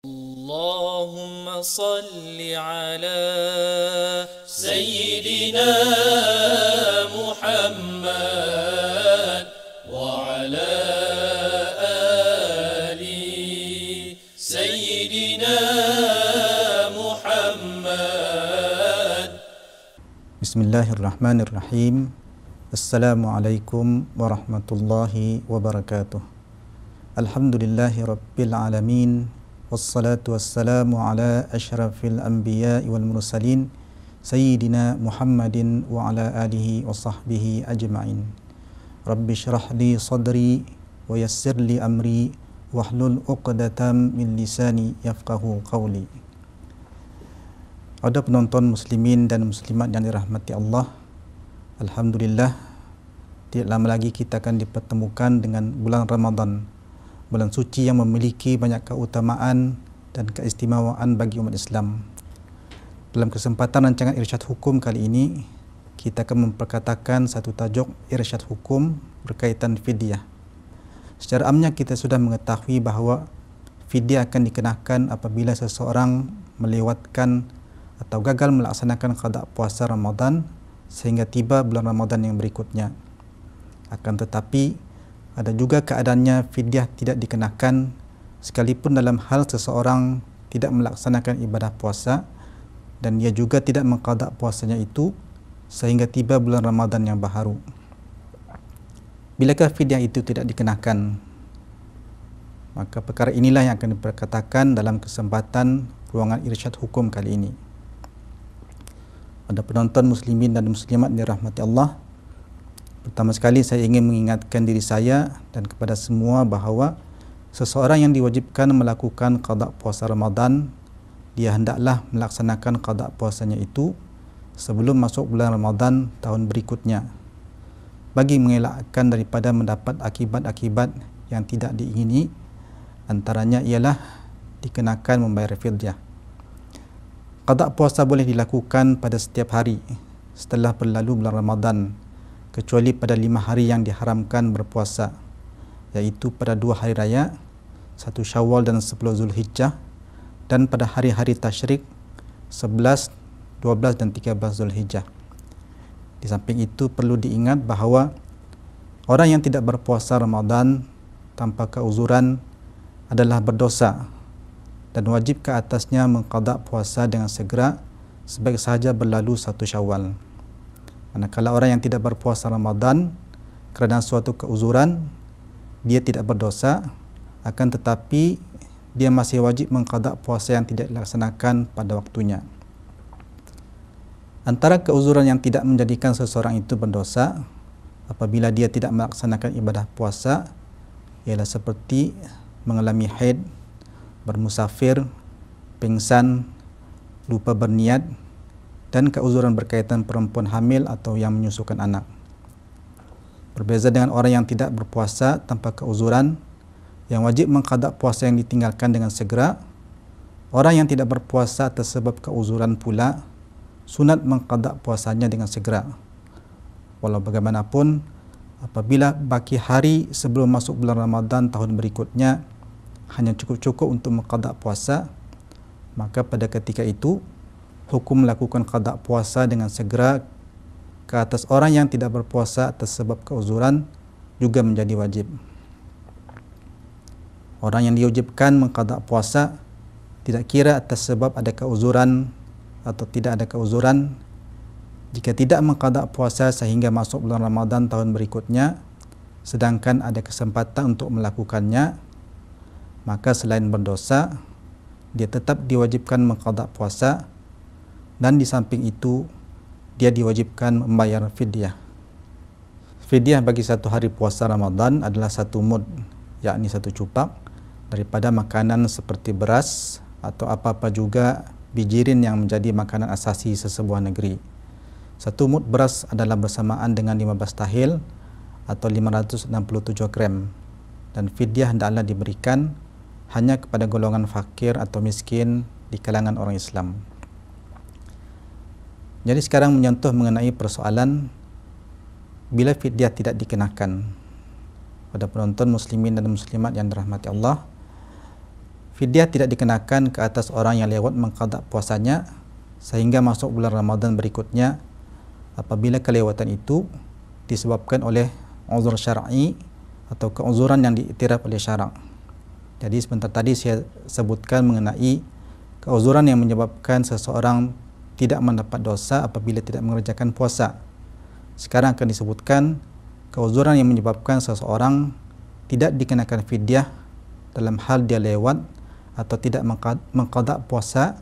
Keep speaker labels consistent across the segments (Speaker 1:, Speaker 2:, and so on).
Speaker 1: اللهم صل على سيدنا محمد وعلى آل سيدنا محمد.
Speaker 2: Bismillahirrahmanirrahim. Assalamualaikum warahmatullahi wabarakatuh. Alhamdulillahi rabbil alamin. Wassalatu wassalamu ala ashrafil anbiya'i wal mursalin Sayyidina Muhammadin wa ala alihi wa sahbihi ajma'in. Rabbi syrah li sadri wa yassir li amri wahlul uqdatam min lisani yafqahu qawli. Ada penonton muslimin dan muslimat yang dirahmati Allah, alhamdulillah, tidak lama lagi kita akan dipertemukan dengan bulan Ramadan, bulan suci yang memiliki banyak keutamaan dan keistimewaan bagi umat Islam. Dalam kesempatan rancangan Irsyad Hukum kali ini, kita akan memperkatakan satu tajuk Irsyad Hukum berkaitan fidyah. Secara amnya kita sudah mengetahui bahawa fidyah akan dikenakan apabila seseorang melewatkan atau gagal melaksanakan qada puasa Ramadan sehingga tiba bulan Ramadan yang berikutnya. Akan tetapi ada juga keadaannya fidyah tidak dikenakan sekalipun dalam hal seseorang tidak melaksanakan ibadah puasa dan dia juga tidak mengqada puasanya itu sehingga tiba bulan Ramadan yang baharu. Bilakah fidyah itu tidak dikenakan? Maka perkara inilah yang akan diperkatakan dalam kesempatan ruangan Irsyad Hukum kali ini. Pada penonton muslimin dan muslimat dirahmati Allah, pertama sekali saya ingin mengingatkan diri saya dan kepada semua bahawa seseorang yang diwajibkan melakukan qada puasa Ramadan, dia hendaklah melaksanakan qada puasanya itu sebelum masuk bulan Ramadan tahun berikutnya, bagi mengelakkan daripada mendapat akibat-akibat yang tidak diingini. Antaranya ialah dikenakan membayar fidyah. Qada puasa boleh dilakukan pada setiap hari setelah berlalu bulan Ramadan, kecuali pada 5 hari yang diharamkan berpuasa, iaitu pada 2 hari raya, 1 Syawal dan 10 Zulhijjah, dan pada hari-hari tasyrik 11, 12 dan 13 Zulhijjah. Di samping itu perlu diingat bahawa orang yang tidak berpuasa Ramadan tanpa keuzuran adalah berdosa dan wajib ke atasnya mengqada puasa dengan segera sebaik sahaja berlalu 1 Syawal. Manakala orang yang tidak berpuasa Ramadan kerana suatu keuzuran, dia tidak berdosa, akan tetapi dia masih wajib mengqada puasa yang tidak dilaksanakan pada waktunya. Antara keuzuran yang tidak menjadikan seseorang itu berdosa apabila dia tidak melaksanakan ibadah puasa ialah seperti mengalami haid, bermusafir, pingsan, lupa berniat, dan keuzuran berkaitan perempuan hamil atau yang menyusukan anak. Berbeza dengan orang yang tidak berpuasa tanpa keuzuran, yang wajib mengqada puasa yang ditinggalkan dengan segera, orang yang tidak berpuasa atas sebab keuzuran pula sunat mengqada puasanya dengan segera. Walau bagaimanapun, apabila baki hari sebelum masuk bulan Ramadan tahun berikutnya hanya cukup-cukup untuk mengqada puasa, maka pada ketika itu hukum melakukan qada puasa dengan segera ke atas orang yang tidak berpuasa atas sebab keuzuran juga menjadi wajib. Orang yang diwajibkan mengqada puasa tidak kira atas sebab ada keuzuran atau tidak ada keuzuran. Jika tidak mengqada puasa sehingga masuk bulan Ramadan tahun berikutnya, sedangkan ada kesempatan untuk melakukannya, maka selain berdosa, dia tetap diwajibkan mengqada puasa, dan di samping itu dia diwajibkan membayar fidyah. Fidyah bagi satu hari puasa Ramadan adalah 1 mud, yakni 1 cupak daripada makanan seperti beras atau apa-apa juga bijirin yang menjadi makanan asasi sesebuah negeri. 1 mud beras adalah bersamaan dengan 15 tahil atau 567 gram, dan fidyah hendaklah diberikan hanya kepada golongan fakir atau miskin di kalangan orang Islam. Jadi sekarang menyentuh mengenai persoalan bila fidyah tidak dikenakan. Pada penonton muslimin dan muslimat yang dirahmati Allah, fidyah tidak dikenakan ke atas orang yang lewat mengqada puasanya sehingga masuk bulan Ramadan berikutnya apabila kelewatan itu disebabkan oleh uzur syar'i atau keuzuran yang diiktiraf oleh syarak. Jadi sebentar tadi saya sebutkan mengenai keuzuran yang menyebabkan seseorang tidak mendapat dosa apabila tidak mengerjakan puasa. Sekarang akan disebutkan keuzuran yang menyebabkan seseorang tidak dikenakan fidyah dalam hal dia lewat atau tidak mengqada puasa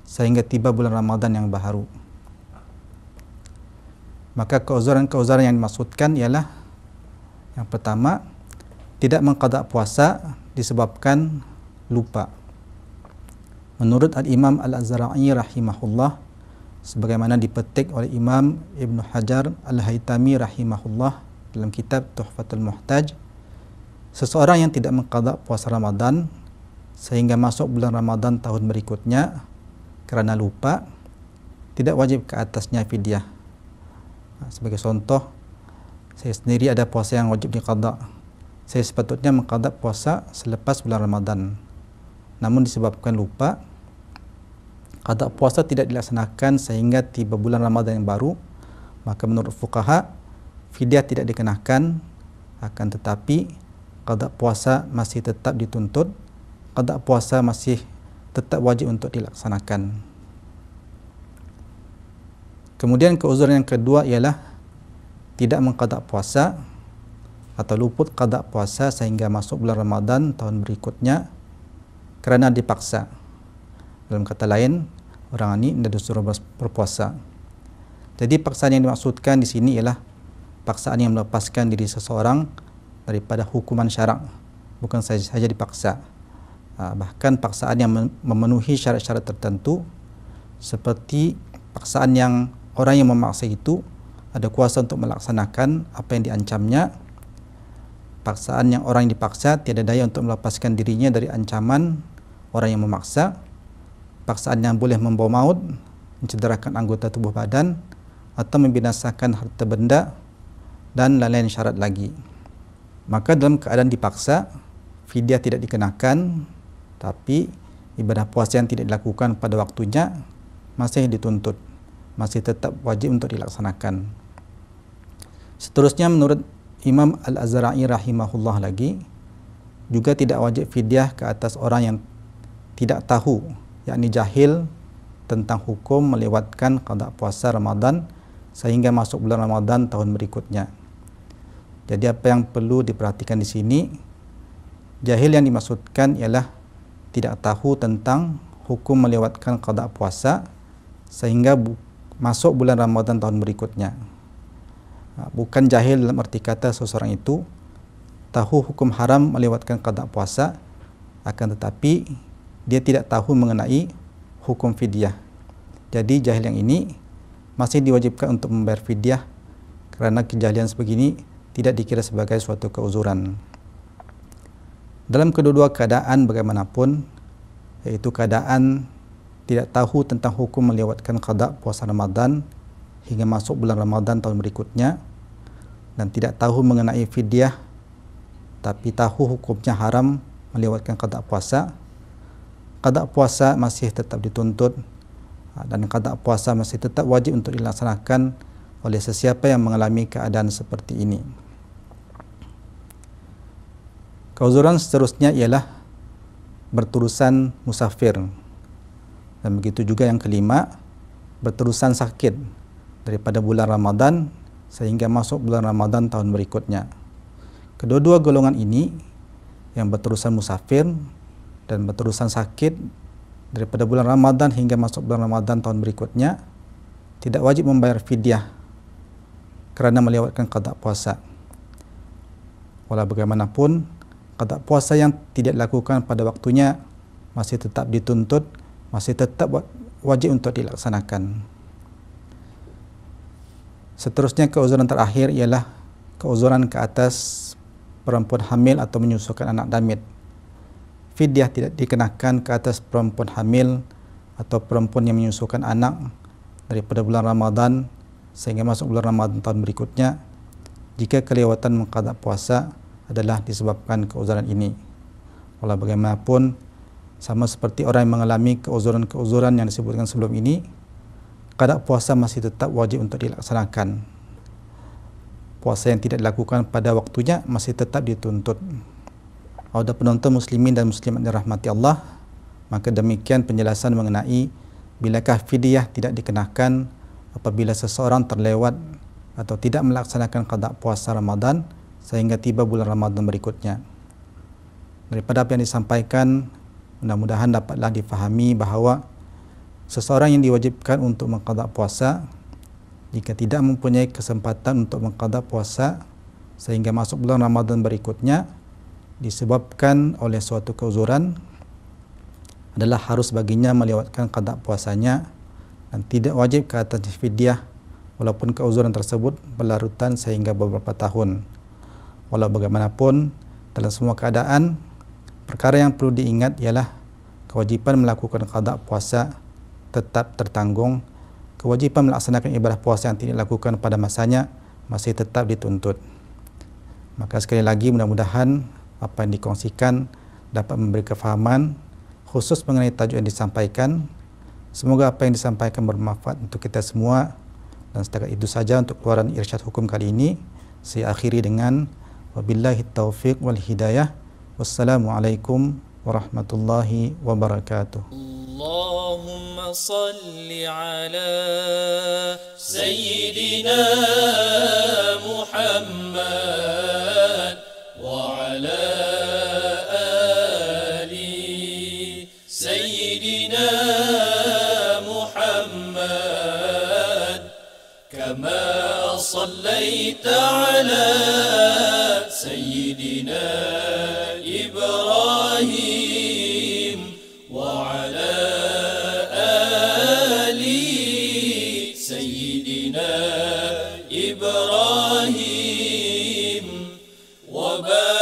Speaker 2: sehingga tiba bulan Ramadan yang baru. Maka keuzuran-keuzuran yang dimaksudkan ialah yang pertama, tidak mengqada puasa disebabkan lupa. Menurut Al-Imam Al-Azra'i rahimahullah, sebagaimana dipetik oleh Imam Ibn Hajar Al-Haytami rahimahullah dalam kitab Tuhfatul Muhtaj, seseorang yang tidak mengqada puasa Ramadan sehingga masuk bulan Ramadan tahun berikutnya kerana lupa, tidak wajib ke atasnya fidyah. Sebagai contoh, saya sendiri ada puasa yang wajib diqada. Saya sepatutnya mengqada puasa selepas bulan Ramadan. Namun disebabkan lupa, qada puasa tidak dilaksanakan sehingga tiba bulan Ramadan yang baru, maka menurut fuqaha, fidyah tidak dikenakan, akan tetapi qada puasa masih tetap dituntut, qada puasa masih tetap wajib untuk dilaksanakan. Kemudian keuzuran yang kedua ialah tidak mengqada puasa atau luput qada puasa sehingga masuk bulan Ramadan tahun berikutnya kerana dipaksa. Dalam kata lain, orang ini tidak disuruh berpuasa. Jadi paksaan yang dimaksudkan di sini ialah paksaan yang melepaskan diri seseorang daripada hukuman syarak, bukan saja dipaksa. Bahkan paksaan yang memenuhi syarat-syarat tertentu, seperti paksaan yang orang yang memaksa itu ada kuasa untuk melaksanakan apa yang diancamnya. Paksaan yang orang yang dipaksa tiada daya untuk melepaskan dirinya dari ancaman orang yang memaksa. Paksaan yang boleh membawa maut, mencederakan anggota tubuh badan atau membinasakan harta benda dan lain-lain syarat lagi. Maka dalam keadaan dipaksa, fidyah tidak dikenakan, tapi ibadah puasa yang tidak dilakukan pada waktunya masih dituntut, masih tetap wajib untuk dilaksanakan. Seterusnya menurut Imam Al-Azra'i rahimahullah lagi, juga tidak wajib fidyah ke atas orang yang tidak tahu, yakni jahil tentang hukum melewatkan qada puasa Ramadan sehingga masuk bulan Ramadan tahun berikutnya. Jadi apa yang perlu diperhatikan di sini, jahil yang dimaksudkan ialah tidak tahu tentang hukum melewatkan qada puasa sehingga masuk bulan Ramadan tahun berikutnya. Bukan jahil dalam arti kata seseorang itu tahu hukum haram melewatkan qada puasa, akan tetapi dia tidak tahu mengenai hukum fidyah. Jadi jahil yang ini masih diwajibkan untuk membayar fidyah kerana kejahilan sebegini tidak dikira sebagai suatu keuzuran. Dalam kedua-dua keadaan bagaimanapun, yaitu keadaan tidak tahu tentang hukum melewatkan qada puasa Ramadan hingga masuk bulan Ramadan tahun berikutnya, dan tidak tahu mengenai fidyah tapi tahu hukumnya haram melewatkan qada puasa, qada puasa masih tetap dituntut dan qada puasa masih tetap wajib untuk dilaksanakan oleh sesiapa yang mengalami keadaan seperti ini. Keuzuran seterusnya ialah berterusan musafir, dan begitu juga yang kelima, berterusan sakit daripada bulan Ramadan sehingga masuk bulan Ramadan tahun berikutnya. Kedua-dua golongan ini, yang berterusan musafir dan berterusan sakit daripada bulan Ramadan hingga masuk bulan Ramadan tahun berikutnya, tidak wajib membayar fidyah kerana melewatkan qada puasa. Walau bagaimanapun, qada puasa yang tidak dilakukan pada waktunya masih tetap dituntut, masih tetap wajib untuk dilaksanakan. Seterusnya keuzuran terakhir ialah keuzuran ke atas perempuan hamil atau menyusukan anak damit. Fidyah tidak dikenakan ke atas perempuan hamil atau perempuan yang menyusukan anak daripada bulan Ramadan sehingga masuk bulan Ramadan tahun berikutnya jika kelewatan mengqada puasa adalah disebabkan keuzuran ini. Walau bagaimanapun, Sama seperti orang yang mengalami keuzuran-keuzuran yang disebutkan sebelum ini, qada puasa masih tetap wajib untuk dilaksanakan. Puasa yang tidak dilakukan pada waktunya masih tetap dituntut. Ada penonton muslimin dan muslimat dirahmati Allah, maka demikian penjelasan mengenai bilakah fidyah tidak dikenakan apabila seseorang terlewat atau tidak melaksanakan qada puasa Ramadan sehingga tiba bulan Ramadan berikutnya. Daripada apa yang disampaikan, mudah-mudahan dapatlah difahami bahawa seseorang yang diwajibkan untuk mengqada puasa, jika tidak mempunyai kesempatan untuk mengqada puasa sehingga masuk bulan Ramadan berikutnya disebabkan oleh suatu keuzuran, adalah harus baginya melewatkan qada puasanya dan tidak wajib ke atas fidyah walaupun keuzuran tersebut berlarutan sehingga beberapa tahun. Walau bagaimanapun, dalam semua keadaan, perkara yang perlu diingat ialah kewajipan melakukan qada puasa tetap tertanggung. Kewajipan melaksanakan ibadah puasa yang tidak dilakukan pada masanya masih tetap dituntut. Maka sekali lagi mudah-mudahan apa yang dikongsikan dapat memberi kefahaman khusus mengenai tajuk yang disampaikan. Semoga apa yang disampaikan bermanfaat untuk kita semua. Dan setakat itu saja untuk keluaran irsyad hukum kali ini. Saya akhiri dengan wabillahi taufiq wal hidayah. Wassalamualaikum warahmatullahi wabarakatuh.
Speaker 1: اللهم صل على سيدنا محمد وعلى آل سيدنا محمد كما صليت على سيدنا إبراهيم وعلى آل سيدنا إبراهيم وبارك